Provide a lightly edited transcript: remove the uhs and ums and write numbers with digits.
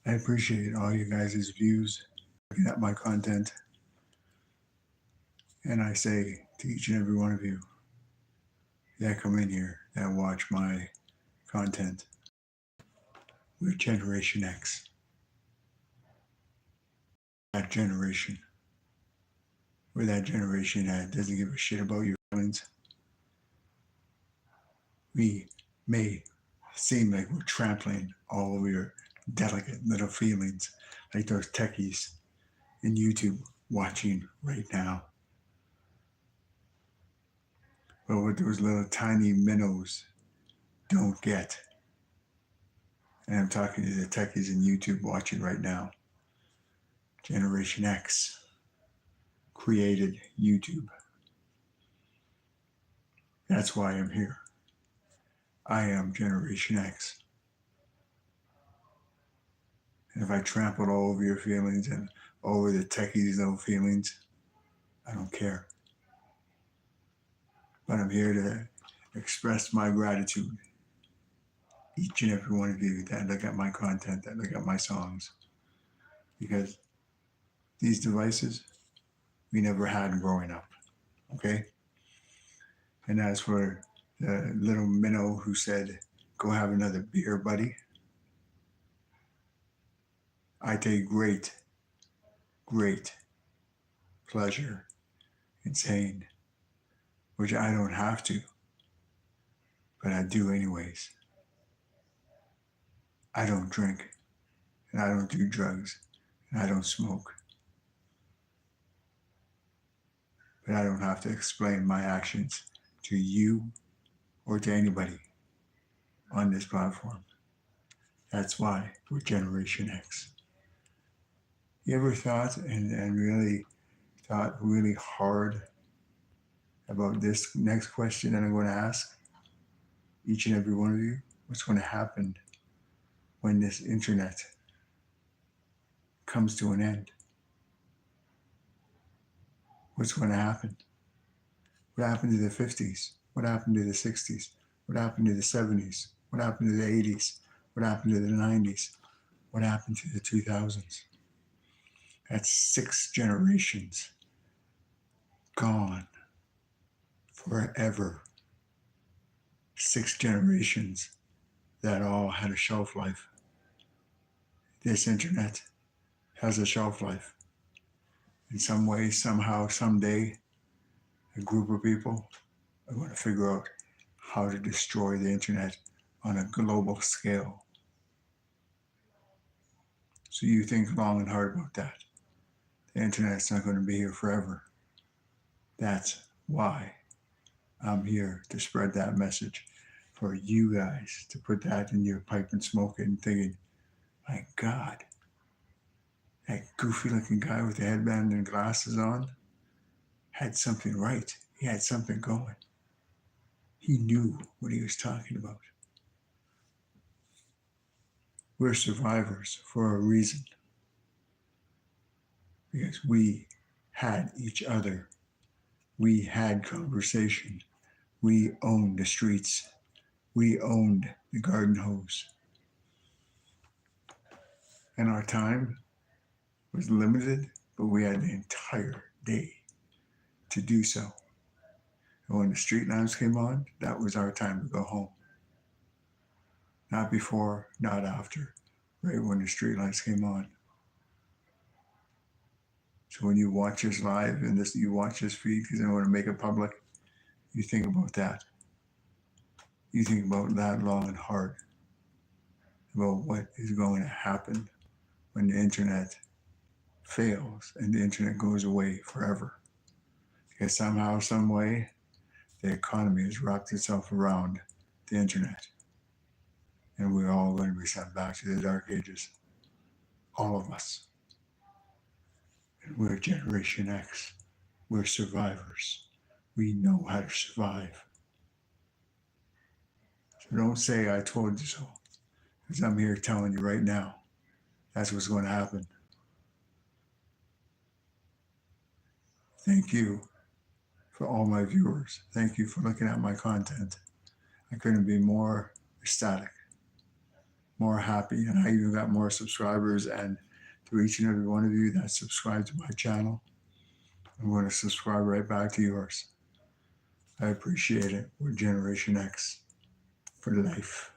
I appreciate all you guys' views, looking at my content. And I say to each and every one of you that come in here, that watch my content, we're Generation X. That generation. We're that generation that doesn't give a shit about your feelings. We may seem like we're trampling all over your delicate little feelings, like those techies in YouTube watching right now. But what those little tiny minnows don't get, and I'm talking to the techies in YouTube watching right now, Generation X created YouTube. That's why I'm here. I am Generation X. And if I trampled all over your feelings and all over the techies' little feelings, I don't care. But I'm here to express my gratitude. Each and every one of you that look at my content, that look at my songs. Because these devices, we never had growing up. Okay? And as for the little minnow who said, go have another beer, buddy, I take great pleasure in saying, which I don't have to, but I do anyways. I don't drink, and I don't do drugs, and I don't smoke. But I don't have to explain my actions to you or to anybody on this platform. That's why we're Generation X. You ever thought and really thought really hard about this next question that I'm going to ask each and every one of you? What's going to happen when this internet comes to an end? What's going to happen? What happened to the 50s? What happened to the 60s? What happened to the 70s? What happened to the 80s? What happened to the 90s? What happened to the 2000s? That's 6 generations gone forever. 6 generations that all had a shelf life. This internet has a shelf life. In some way, somehow, someday, a group of people are going to figure out how to destroy the internet on a global scale. So you think long and hard about that. The internet's not going to be here forever. That's why I'm here to spread that message for you guys to put that in your pipe and smoke it and thinking, my God, that goofy looking guy with the headband and glasses on had something right. He had something going. He knew what he was talking about. We're survivors for a reason. Because we had each other. We had conversation. We owned the streets. We owned the garden hose. And our time was limited, but we had the entire day to do so. And when the street lamps came on, that was our time to go home. Not before, not after, right when the street lights came on. So when you watch this live and you watch this feed because I want to make it public, you think about that. You think about that long and hard, about what is going to happen when the internet fails and the internet goes away forever. Because somehow, some way, the economy has wrapped itself around the internet. And we're all going to be sent back to the dark ages. All of us. And we're Generation X. We're survivors. We know how to survive. So don't say I told you so. Because I'm here telling you right now, that's what's going to happen. Thank you for all my viewers. Thank you for looking at my content. I couldn't be more ecstatic. more happy, and I even got more subscribers. And to each and every one of you that subscribe to my channel, I'm going to subscribe right back to yours. I appreciate it. We're Generation X for life.